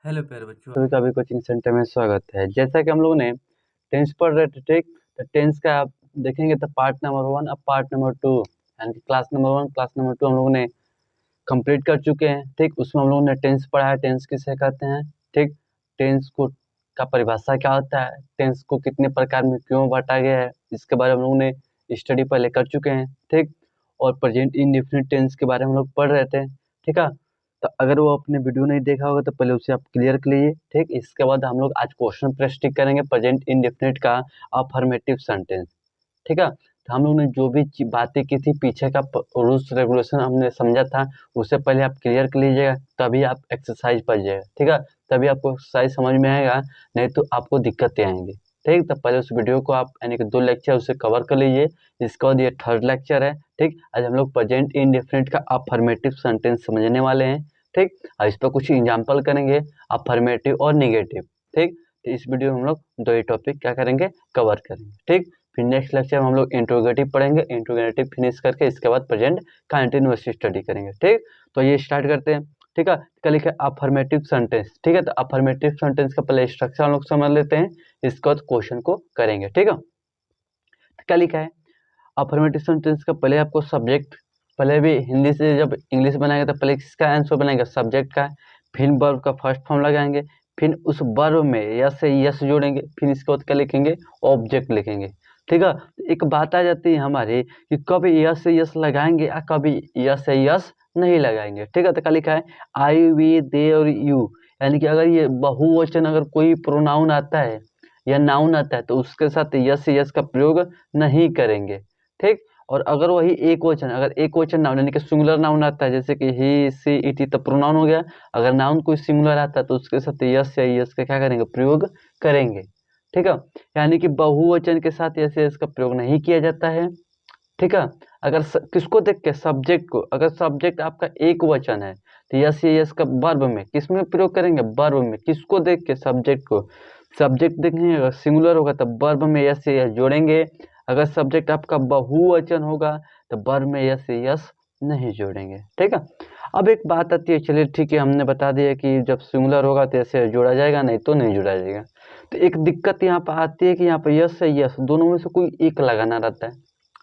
Hello प्यारे बच्चों। सभी का भी कोचिंग सेंटर में स्वागत है। जैसा कि हम लोगों ने टेंस पढ़ रहे थे, ठीक। तो टेंस का आप देखेंगे तो पार्ट नंबर 1 अब पार्ट नंबर 2 यानी कि क्लास नंबर 1 क्लास नंबर 2 हम लोगों ने कंप्लीट कर चुके हैं, ठीक। उसमें हम लोगों ने टेंस पढ़ा है, टेंस किसे कहते हैं, ठीक। टेंस को का परिभाषा क्या होता है, टेंस को कितने प्रकार में क्यों बांटा गया है, इसके बारे में हम लोगों ने स्टडी पहले कर चुके हैं, ठीक। और प्रेजेंट इंडेफिनिट टेंस के बारे में हम लोग पढ़ रहे थे, ठीक है। तो अगर वो आपने वीडियो नहीं देखा होगा तो पहले उसे आप क्लियर कर लीजिए, ठीक। इसके बाद हम लोग आज क्वेश्चन प्रैक्टिस करेंगे प्रेजेंट इंडेफिनिट का अफर्मेटिव सेंटेंस, ठीक है। तो हम लोग ने जो भी बातें की थी पीछे का रूल्स रेगुलेशन हमने समझा था, उससे पहले आप क्लियर कर लीजिएगा, तभी आप एक्सरसाइज पढ़ जाएगा, ठीक है। तभी आपको एक्सरसाइज समझ में आएगा, नहीं तो आपको दिक्कतें आएंगी, ठीक। तो पहले उस वीडियो को आप यानी कि 2 लेक्चर उसे कवर कर लीजिए। इसके बाद ये 3rd लेक्चर है, ठीक। आज हम लोग प्रेजेंट इंडेफिनिट का अफर्मेटिव सेंटेंस समझने वाले हैं, ठीक। और इस पर कुछ एग्जाम्पल करेंगे अफर्मेटिव और निगेटिव, ठीक। तो इस वीडियो में हम लोग 2 ही टॉपिक क्या करेंगे, कवर करेंगे, ठीक। फिर नेक्स्ट लेक्चर में हम लोग इंट्रोगेटिव पढ़ेंगे, इंट्रोगेटिव फिनिश करके इसके बाद प्रेजेंट कंटिन्यूअस स्टडी करेंगे, ठीक। तो ये स्टार्ट करते हैं, ठीक है। कल लिखा अफर्मेटिव सेंटेंस, ठीक है। तो अफर्मेटिव सेंटेंस का पहले स्ट्रक्चर हम लोग समझ लेते हैं, इसके बाद क्वेश्चन को करेंगे, ठीक है। क्या लिखा है अफर्मेटिव सेंटेंस का, पहले आपको सब्जेक्ट, पहले भी हिंदी से जब इंग्लिश बनाएंगे तो पहले किसका आंसर बनाएंगे, सब्जेक्ट का, फिर वर्ब का फर्स्ट फॉर्म लगाएंगे, फिर उस वर्ब में यस से यस जोड़ेंगे, फिर इसके बाद क्या लिखेंगे, ऑब्जेक्ट लिखेंगे, ठीक है। एक बात आ जाती है हमारी कि कभी यस से यस लगाएंगे या कभी यस से यस नहीं लगाएंगे, ठीक है। तो क्या लिखा है आई वी दे और यू, यानी कि अगर ये बहुवचन अगर कोई प्रोनाउन आता है या नाउन आता है तो उसके साथ यस यस का प्रयोग नहीं करेंगे, ठीक। और अगर वही एक वचन, अगर एक वचन नाउन यानी कि सिंगुलर नाउन आता है, जैसे कि ही सी इट तो प्रोनाउन हो गया, अगर नाउन कोई सिंगुलर आता है तो उसके साथ यस या यस का क्या करेंगे, प्रयोग करेंगे, ठीक है। यानी कि बहुवचन के साथ यस यस का प्रयोग नहीं किया जाता है, ठीक है। अगर किसको देख के, सब्जेक्ट को, अगर सब्जेक्ट आपका एक वचन है तो यस या यस का वर्ब में किस में प्रयोग करेंगे, वर्ब में, किसको देख के, सब्जेक्ट को। सब्जेक्ट देखेंगे अगर सिंगुलर होगा तो वर्ब में यस या यस जोड़ेंगे, अगर सब्जेक्ट आपका बहुवचन होगा तो वर्ब में यस या यस नहीं जोड़ेंगे, ठीक है। अब एक बात आती है, चलिए ठीक है, हमने बता दिया कि जब सिंगुलर होगा तो ऐसे जोड़ा जाएगा, नहीं तो नहीं जोड़ा जाएगा। तो एक दिक्कत यहाँ पर आती है कि यहाँ पर यस या यस दोनों में से कोई एक लगाना रहता है,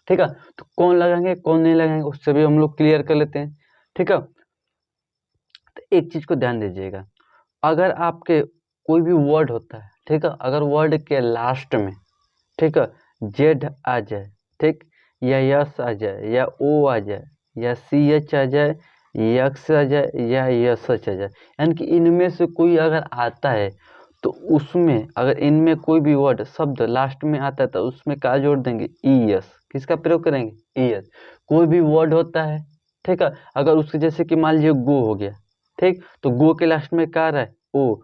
ठीक है। तो कौन लगाएंगे कौन नहीं लगाएंगे उससे भी हम लोग क्लियर कर लेते हैं, ठीक है। तो एक चीज को ध्यान दीजिएगा, अगर आपके कोई भी वर्ड होता है, ठीक है, अगर वर्ड के लास्ट में, ठीक है, जेड आ जाए, ठीक, या यस आ जाए, या ओ आ जाए, या सी एच आ जाए, यक्स आ जाए, या यस एच आ जाए, यानी कि इनमें से कोई अगर आता है तो उसमें अगर इनमें कोई भी वर्ड शब्द लास्ट में आता है तो उसमें क्या जोड़ देंगे, ई एस, किसका प्रयोग करेंगे, ई एस। कोई भी वर्ड होता है, ठीक है, अगर उसके जैसे कि मान लीजिए गो हो गया, ठीक, तो गो के लास्ट में क्या रहा है, ओ,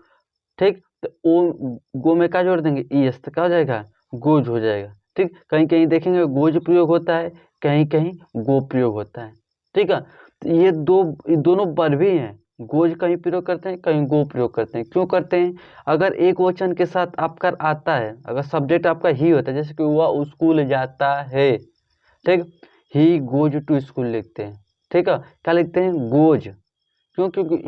ठीक। तो ओ गो में क्या जोड़ देंगे, ई एस, तो क्या हो जाएगा, गोज हो जाएगा, ठीक। कहीं कहीं देखेंगे गोज प्रयोग होता है, कहीं कहीं गो प्रयोग होता है, ठीक है। तो ये दोनों वर्ब ही हैं, गोज कहीं प्रयोग करते हैं, कहीं गो प्रयोग करते हैं, क्यों करते हैं, अगर एक वचन के साथ आपका आता है, अगर सब्जेक्ट आपका ही होता है, जैसे कि वह स्कूल जाता है, ठीक, ही गोज टू स्कूल लिखते हैं, ठीक है। क्या लिखते हैं, गोज, क्यों, क्योंकि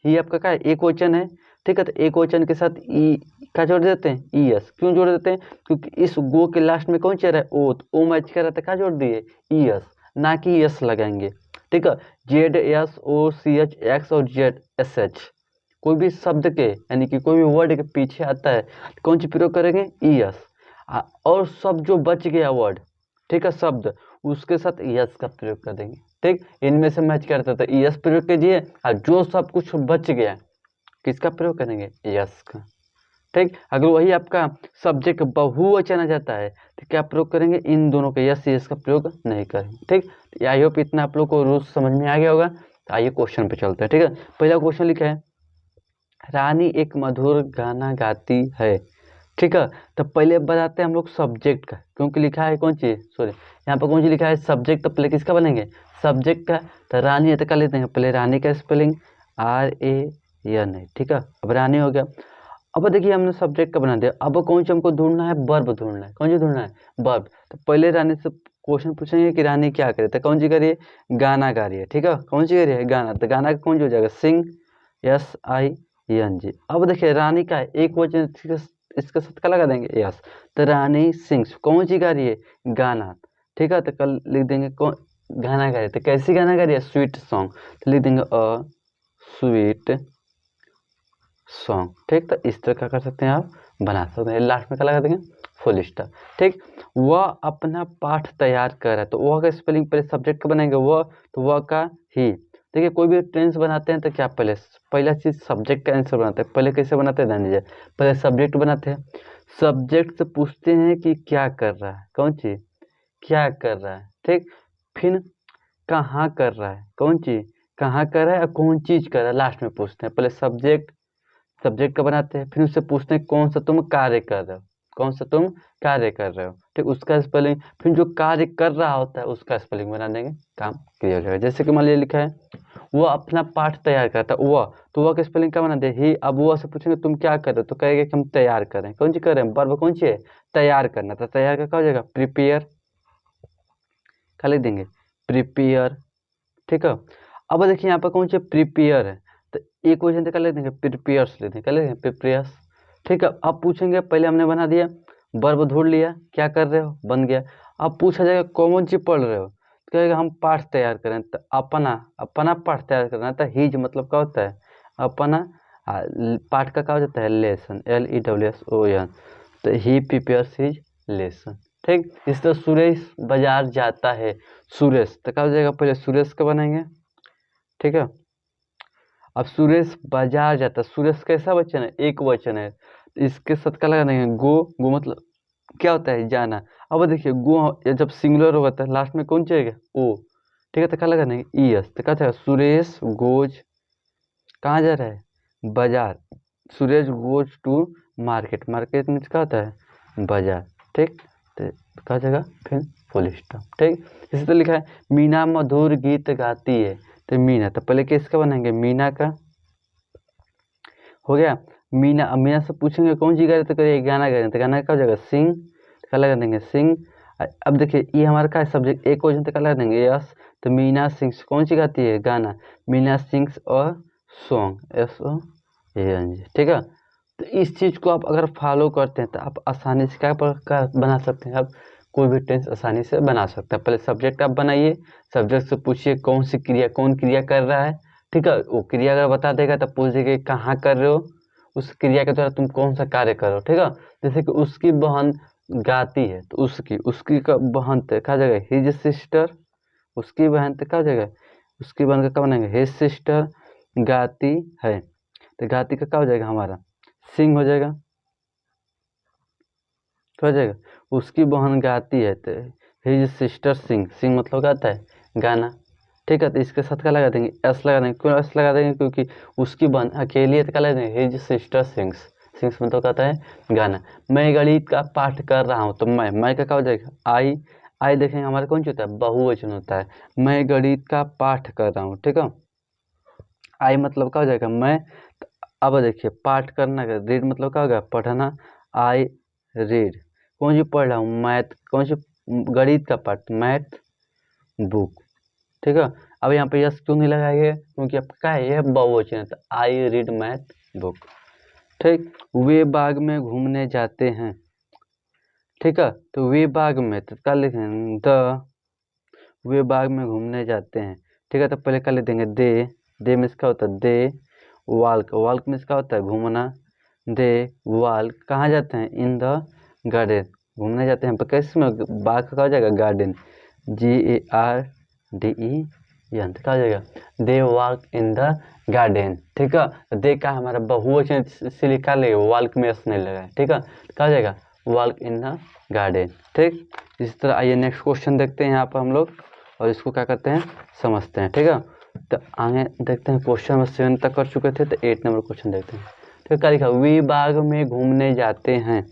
ही आपका क्या है, एक वचन है, ठीक है। तो एक वचन के साथ ई क्या जोड़ देते हैं, ई एस, क्यों जोड़ देते हैं, क्योंकि इस गो के लास्ट में कौन चल रहा है, ओ, तो ओ मैच कर रहा था, क्या जोड़ दिए, ई एस, ना कि एस लगाएंगे, ठीक है। Z S O C H X और जेड एस एच, कोई भी शब्द के यानी कि कोई भी वर्ड के पीछे आता है तो कौन सी प्रयोग करेंगे, ई एस। और सब जो बच गया वर्ड, ठीक है, शब्द, उसके साथ यस का प्रयोग कर देंगे, ठीक। इनमें से मैच करता था यस प्रयोग कीजिए, और जो सब कुछ बच गया किसका प्रयोग करेंगे, यस का, ठीक। अगर वही आपका सब्जेक्ट बहुवचन आ जाता है तो क्या प्रयोग करेंगे, इन दोनों के यस यस का प्रयोग नहीं करेंगे, ठीक। आई होप इतना आप लोग को रूल्स समझ में आ गया होगा। तो आइए क्वेश्चन पे चलते हैं, ठीक है। पहला क्वेश्चन लिखा है रानी एक मधुर गाना गाती है, ठीक है। तो पहले बताते हैं हम लोग सब्जेक्ट का, क्योंकि लिखा है कौन चीज, सॉरी यहाँ पर कौन चीज लिखा है, सब्जेक्ट, तो पहले किसका बनेंगे, सब्जेक्ट का। तो रानी है तो क्या लेते हैं, पहले रानी का स्पेलिंग आर ए एन है, ठीक है। अब रानी हो गया, अब देखिए हमने सब्जेक्ट का बना दिया, अब कौन सी हमको ढूंढना है, वर्ब ढूंढना है, कौन सी ढूंढना है, वर्ब। तो पहले रानी से क्वेश्चन पूछेंगे कि रानी क्या करे, तो कौन सी करिए, गाना गा रही है, ठीक है, कौन सी करिए, गाना, तो गाना का कौन सी हो जाएगा, सिंग, एस आई एन जी। अब देखिए रानी का है, एक वचन, इसके साथ क्या लगा देंगे, यस। तो रानी सिंग्स, कौन सी गा रही है, गाना। ठीक है, तो कल लिख देंगे कौन गाना गा रही है, तो कैसी गाना गा रही है, स्वीट सॉन्ग, तो लिख देंगे अ स्वीट सॉन्ग। ठीक, तो इस तरह क्या कर सकते हैं आप, बना सकते हैं। लास्ट में क्या लगा देंगे, फुल स्टॉप। ठीक, वह अपना पाठ तैयार कर रहा है, तो वह का स्पेलिंग पहले सब्जेक्ट का बनाएंगे, वह, तो वह का ही। देखिए कोई भी टेंस बनाते हैं तो क्या पहले पहला चीज सब्जेक्ट का आंसर बनाते हैं। पहले कैसे बनाते हैं, ध्यान दीजिए, पहले सब्जेक्ट बनाते हैं, सब्जेक्ट से पूछते हैं कि क्या कर रहा है, कौन चीज क्या कर रहा है। ठीक, फिर कहाँ कर रहा है, कौन चीज कहाँ कर रहा है और कौन चीज कर रहा है, लास्ट में पूछते हैं। पहले सब्जेक्ट का बनाते हैं, फिर उससे पूछते हैं कौन सा तुम कार्य कर रहे हो, कौन सा तुम कार्य कर रहे हो। ठीक, उसका स्पेलिंग, फिर जो कार्य कर रहा होता है उसका स्पेलिंग बना देंगे, काम क्लियर हो जाएगा। जैसे कि मान लिया लिखा है वो अपना पाठ तैयार करता है, वह, तो वह का स्पेलिंग क्या बना दे, ही। अब वह से पूछेंगे तुम क्या कर रहे हो, तो कहेंगे कि हम तैयार कर रहे हैं, कौन सी कर रहे हैं, वर्ब कौन सी है, तैयार करना। तो तैयार का क्या हो जाएगा, प्रिपेयर, क्या लिख देंगे, प्रिपेयर। ठीक है, अब देखिए यहाँ पर कौन सी प्रिपेयर है, तो एक क्वेश्चन क्या लिख देंगे, प्रिपेयर्स लिख देंगे, क्या लिख देंगे, प्रिपेयर्स। ठीक है, अब पूछेंगे, पहले हमने बना दिया, वर्ब ढूंढ लिया, क्या कर रहे हो, बन गया। अब पूछा जाएगा कौन सी पढ़ रहे हो, तो कहेगा हम पाठ तैयार करें, तो अपना अपना पाठ तैयार करना, तो हिज मतलब क्या होता है, अपना। पाठ का क्या हो जाता है, लेसन, LESSON, तो ही प्रिपेयर्स हिज लेसन। ठीक, इस तरह सुरेश बाजार जाता है, सुरेश, तो क्या हो जाएगा, पहले सुरेश का बनाएंगे। ठीक है, अब सुरेश बाजार जाता है, सुरेश कैसा वचन है, एक वचन है, तो इसके साथ क्या लगा देंगे, गो। गो मतलब क्या होता है, जाना। अब देखिए गो जब सिंगुलर होगा तो लास्ट में कौन चाहिए, ओ। ठीक है, तो क्या लगा देंगे, ES, तो क्या चाहिए, सुरेश गोज, कहाँ जा रहा है, बाजार। Suresh goes to market, market में क्या होता है, बाजार। ठीक, तो कहा जाएगा फिर फुल स्टॉप। ठीक, इसी तरह लिखा है मीना मधुर गीत गाती है, तो मीना, तो पहले किसका बनाएंगे, मीना का हो गया। मीना, अब मीना से पूछेंगे कौन सी गा रहे, तो करिए गाना गा रहे हैं, तो गाना का हो जाएगा सिंग, क्या लगा देंगे, सिंग। अब देखिए ये हमारा क्या है, सब्जेक्ट, एक क्वेश्चन तो क्या लगा देंगे, यस। तो मीना सिंग्स, कौन सी गाती है, गाना, मीना सिंग्स और सॉन्ग, SONG। ठीक है, तो इस चीज को आप अगर फॉलो करते हैं तो आप आसानी से क्या बना सकते हैं, आप कोई भी टेंस आसानी से बना सकते हैं। पहले सब्जेक्ट आप बनाइए, सब्जेक्ट से पूछिए कौन सी क्रिया, कौन क्रिया कर रहा है। ठीक है, वो क्रिया अगर बता देगा तो पूछ देगा कहाँ कर रहे हो, उस क्रिया के द्वारा तुम कौन सा कार्य कर रहे हो। ठीक है, जैसे कि उसकी बहन गाती है, तो उसकी उसकी का बहन तो क्या जगह, हिज सिस्टर, उसकी बहन तो क्या जगह, उसकी बहन का क्या बनेगा, हिज सिस्टर गाती है, तो गाती का क्या हो जाएगा हमारा, सिंग हो जाएगा, क्या हो जाएगा, उसकी बहन गाती है, तो हिज सिस्टर सिंग, सिंग मतलब गाता है, गाना। ठीक है, तो इसके साथ क्या लगा देंगे, एस लगा देंगे, क्यों एस लगा देंगे, क्योंकि उसकी बहन अकेली है, तो क्या लगा देंगे, हिज सिस्टर सिंग्स, सिंग्स मतलब कहता है गाना। मैं गणित का पाठ कर रहा हूँ, तो मैं का क्या हो जाएगा, आई देखेंगे हमारा कौन सी होता है, बहुवचन होता है, मैं गणित का पाठ कर रहा हूँ। ठीक है, आई मतलब क्या हो जाएगा, मैं। अब देखिए पाठ करना, रीड मतलब क्या होगा, पढ़ना, आई रीड, कौन सी पढ़ रहा हूँ, मैथ, कौन सी, गणित का पाठ, मैथ बुक। ठीक है, अब यहाँ पे यस क्यों नहीं लगाएंगे, क्योंकि आपका क्या है, ये बहुवचन है, तो आई रीड मैथ बुक। ठीक, वे बाग में घूमने जाते हैं। ठीक है, तो वे बाग में, तो क्या लिखें, वे बाग में घूमने जाते हैं। ठीक है, तो पहले क्या लिख देंगे, दे में इसका होता है, दे वाल्क, वाल्क में इसका होता है घूमना, दे वाल्क, कहाँ जाते हैं, इन द गार्डन, घूमने जाते हैं, पर कैसे में, बाग का हो जाएगा, गार्डन, GARDEN, क्या हो जाएगा, they walk in the garden. ठीक है, दे का हमारा बहुवचन से लिखा ले, वाल्क में नहीं लगा। ठीक है, क्या हो जाएगा, वॉक इन द गार्डन। ठीक, इस तरह आइए नेक्स्ट क्वेश्चन देखते हैं यहाँ पर हम लोग, और इसको क्या करते हैं, समझते हैं। ठीक है, तो आगे देखते हैं, क्वेश्चन में 7 तक कर चुके थे, तो 8 नंबर क्वेश्चन देखते हैं। ठीक, क्या लिखा, वे बाग में घूमने जाते हैं।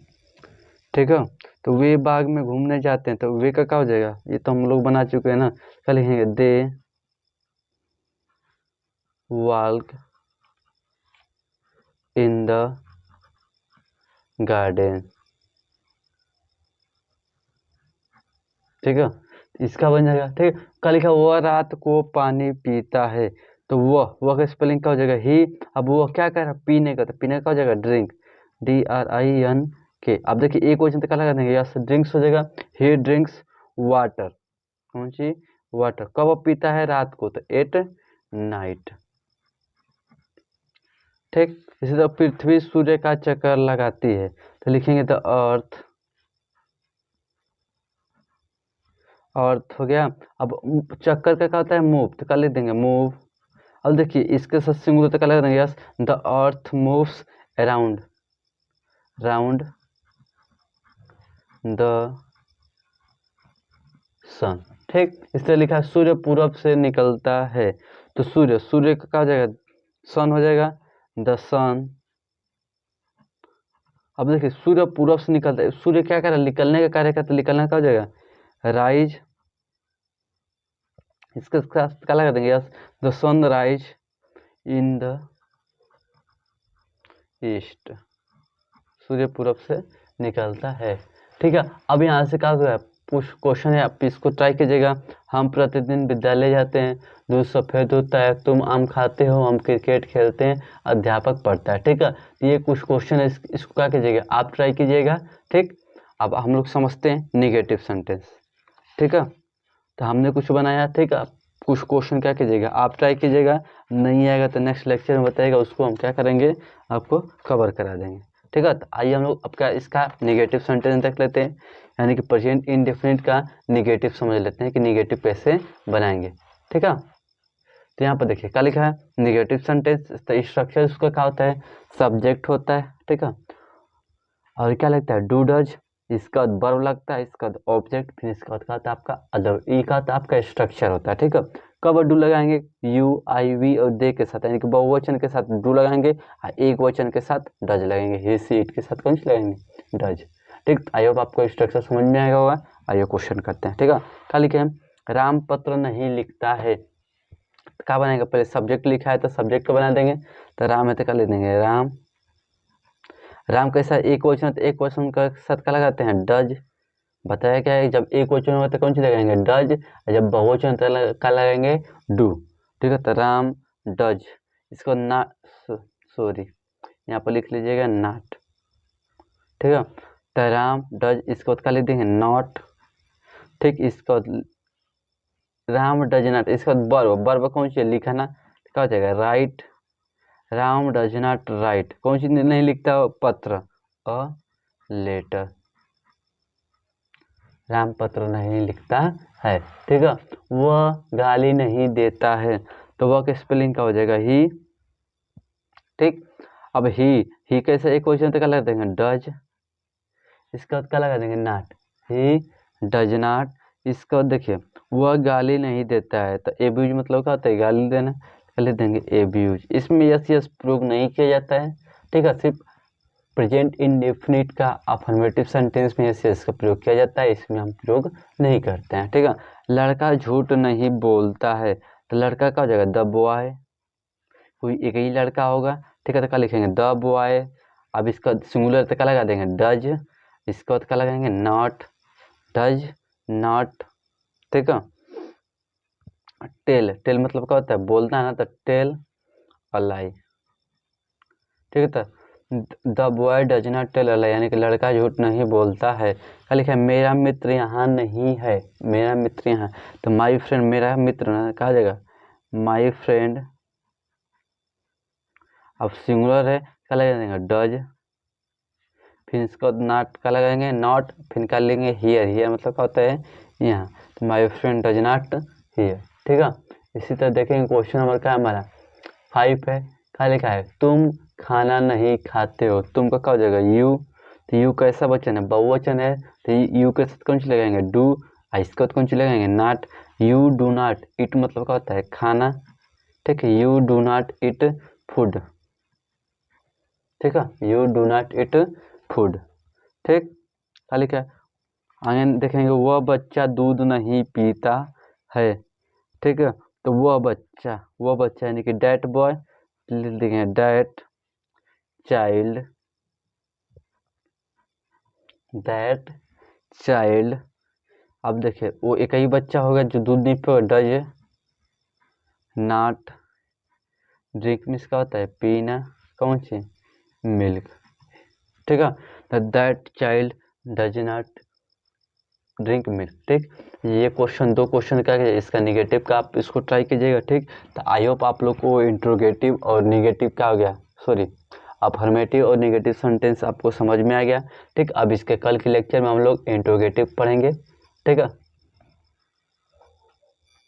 ठीक है, तो वे बाग में घूमने जाते हैं, तो वे का क्या हो जाएगा, ये तो हम लोग बना चुके हैं ना, क्या लिखेंगे, they walk in the garden. ठीक है, इसका बन जाएगा। ठीक है, क्या लिखा, वह रात को पानी पीता है, तो वह का स्पेलिंग क्या हो जाएगा ही। अब वो क्या कर रहा है, पीने का, तो पीने का हो जाएगा ड्रिंक, DRINK। अब देखिए एक क्वेश्चन तो क्या लगा देंगे, यस ड्रिंक्स हो जाएगा, ही ड्रिंक्स वाटर, कौन सी वाटर। कब वो पीता है, रात को, तो एट नाइट। ठीक, इसी तरह पृथ्वी सूर्य का चक्कर लगाती है, तो लिखेंगे द अर्थ, अर्थ हो गया। अब चक्कर का क्या होता है, मूव, तो क्या लिख देंगे मूव। अब देखिए इसके साथ सिंगुलर तो क्या लगा देंगे, yes the earth moves around, round the sun. ठीक, इस तरह लिखा है सूर्य पूरब से निकलता है, तो सूर्य, सूर्य का क्या हो जाएगा, सन हो जाएगा, द सन। अब देखिए सूर्य पूरब से निकलता है, सूर्य क्या कर रहा है, निकलने का कार्य करता है, निकलना क्या हो जाएगा, राइज। इसके साथ क्या लगा देंगे, yes the sun rise in the east, सूर्य पूरब से निकलता है। ठीक है, अब यहाँ से क्या हुआ, कुछ क्वेश्चन है, आप इसको ट्राई कीजिएगा। हम प्रतिदिन विद्यालय जाते हैं, दूध सफेद होता है, तुम आम खाते हो, हम क्रिकेट खेलते हैं, अध्यापक पढ़ता है। ठीक है, तो ये कुछ क्वेश्चन है, इसको क्या कीजिएगा, आप ट्राई कीजिएगा। ठीक, अब हम लोग समझते हैं निगेटिव सेंटेंस। ठीक है, तो हमने कुछ बनाया, ठीक है, कुछ क्वेश्चन क्या कीजिएगा, आप ट्राई कीजिएगा, नहीं आएगा तो नेक्स्ट लेक्चर में बताइएगा, उसको हम क्या करेंगे, आपको कवर करा देंगे। ठीक है, तो आइए हम लोग अब क्या इसका निगेटिव सेंटेंस देख लेते हैं, यानी कि प्रेजेंट इंडेफिनिट का निगेटिव समझ लेते हैं कि निगेटिव कैसे बनाएंगे। ठीक है, तो यहाँ पर देखिए क्या लिखा है, निगेटिव सेंटेंस, तो स्ट्रक्चर उसका क्या होता है, सब्जेक्ट होता है, ठीक है, और क्या लगता है, डू डज, इसका वर्ब लगता है, इसका ऑब्जेक्ट, फिर इसका बाद का होता है आपका अदर, ई का होता है आपका स्ट्रक्चर होता है। ठीक है, कब डू लगाएंगे, यू आई वी और दे के साथ, यानी कि बहुवचन के साथ डू लगाएंगे, और एक वचन के साथ डज लगाएंगे, ही सी इट के साथ कौन सी लगाएंगे, डज। ठीक, आई होप आपको स्ट्रक्चर समझ में आएगा होगा। आइए क्वेश्चन करते हैं। ठीक है, क्या लिखे हैं, राम पत्र नहीं लिखता है, तो क्या बनाएंगे, पहले सब्जेक्ट लिखा है तो सब्जेक्ट को बना देंगे, तो राम है तो क्या लिख देंगे, राम। राम कैसा, एक वचन है तो एक वचन का साथ क्या लगाते हैं, डज। बताया क्या है, जब एक वचन होगा तो कौन सी लगाएंगे, डज, और जब बहुवचन तो क्या लगाएंगे, डू। ठीक है, तो राम डज, इसको ना, सॉरी यहाँ पर लिख लीजिएगा नॉट। ठीक है, तो राम डज, इसको क्या लिख देंगे, नॉट। ठीक, इसको राम डज नॉट, इसका वर्ब, वर्ब कौन सी है, लिखना, क्या हो जाएगा, right. Ram does not right, कौन सी नहीं लिखता, पत्र, अ लेटर, राम पत्र नहीं लिखता है। ठीक है, वह गाली नहीं देता है, तो वह का स्पेलिंग क्या हो जाएगा, ही। ठीक, अब ही कैसे, एक क्वेश्चन तो क्या लगा देंगे, डज, इसका क्या लगा देंगे, नॉट, ही डज नॉट। इसका देखिए वह गाली नहीं देता है, तो एब्यूज मतलब क्या होता है, गाली देना, लिख देंगे एब्यूज। इसमें यस यस प्रयोग नहीं किया जाता है। ठीक है, सिर्फ प्रेजेंट इंडेफिनिट का अफर्मेटिव सेंटेंस में यस यस का प्रयोग किया जाता है, इसमें हम प्रयोग नहीं करते हैं। ठीक है, लड़का झूठ नहीं बोलता है, तो लड़का क्या हो जाएगा, द बॉय, कोई एक ही लड़का होगा। ठीक है, तो क्या लिखेंगे, द बॉय। अब इसका सिंगुलर तो क्या लगा देंगे, डज, इसका तो क्या लगाएंगे, नॉट, डज नॉट। ठीक है, टेल, टेल मतलब क्या होता है, बोलना है ना, तो टेल अ लाई। ठीक है, तो the boy does not tell a lie, यानी कि लड़का झूठ नहीं बोलता है। क्या लिखा है, मेरा मित्र यहाँ नहीं है, मेरा मित्र यहाँ, तो माई फ्रेंड, मेरा मित्र ना कहा जाएगा, माई फ्रेंड। अब सिंगुलर है, क्या लगाएंगे, डज, फिर इसको नॉट का लगाएंगे, नॉट, फिर क्या लेंगे, हियर, हियर मतलब क्या होता है, यहाँ, तो my friend does not here. ठीक है, इसी तरह देखेंगे क्वेश्चन नंबर क्या हमारा 5 है, क्या लिखा है, तुम खाना नहीं खाते हो, तुम का क्या हो जाएगा, यू, तो यू कैसा वचन है, बहुवचन है, तो यू के साथ कौन सी लगाएंगे, डू, इसका कौन सी लगाएंगे, not. You do not it मतलब क्या होता है, खाना। ठीक है, you do not it food. ठीक है, you do not it food. ठीक, क्या लिखा है, आगे देखेंगे, वह बच्चा दूध नहीं पीता है। ठीक है, तो वह बच्चा यानी कि डैट बॉय, लिख देंगे डैट चाइल्ड, दैट चाइल्ड। अब देखिए वो एक ही बच्चा होगा जो दूध नहीं पिएगा, डज नॉट ड्रिंक मीन्स क्या होता है, पीना, कौन सी, मिल्क, ठीक है। That child does not drink milk, ठीक। ये क्वेश्चन, दो क्वेश्चन का है, इसका निगेटिव का आप इसको ट्राई कीजिएगा, ठीक। तो आई होप आप लोग को इंट्रोगेटिव और निगेटिव क्या हो गया, सॉरी अफर्मेटिव और निगेटिव सेंटेंस आपको समझ में आ गया, ठीक। अब इसके कल के लेक्चर में हम लोग इंट्रोगेटिव पढ़ेंगे, ठीक है।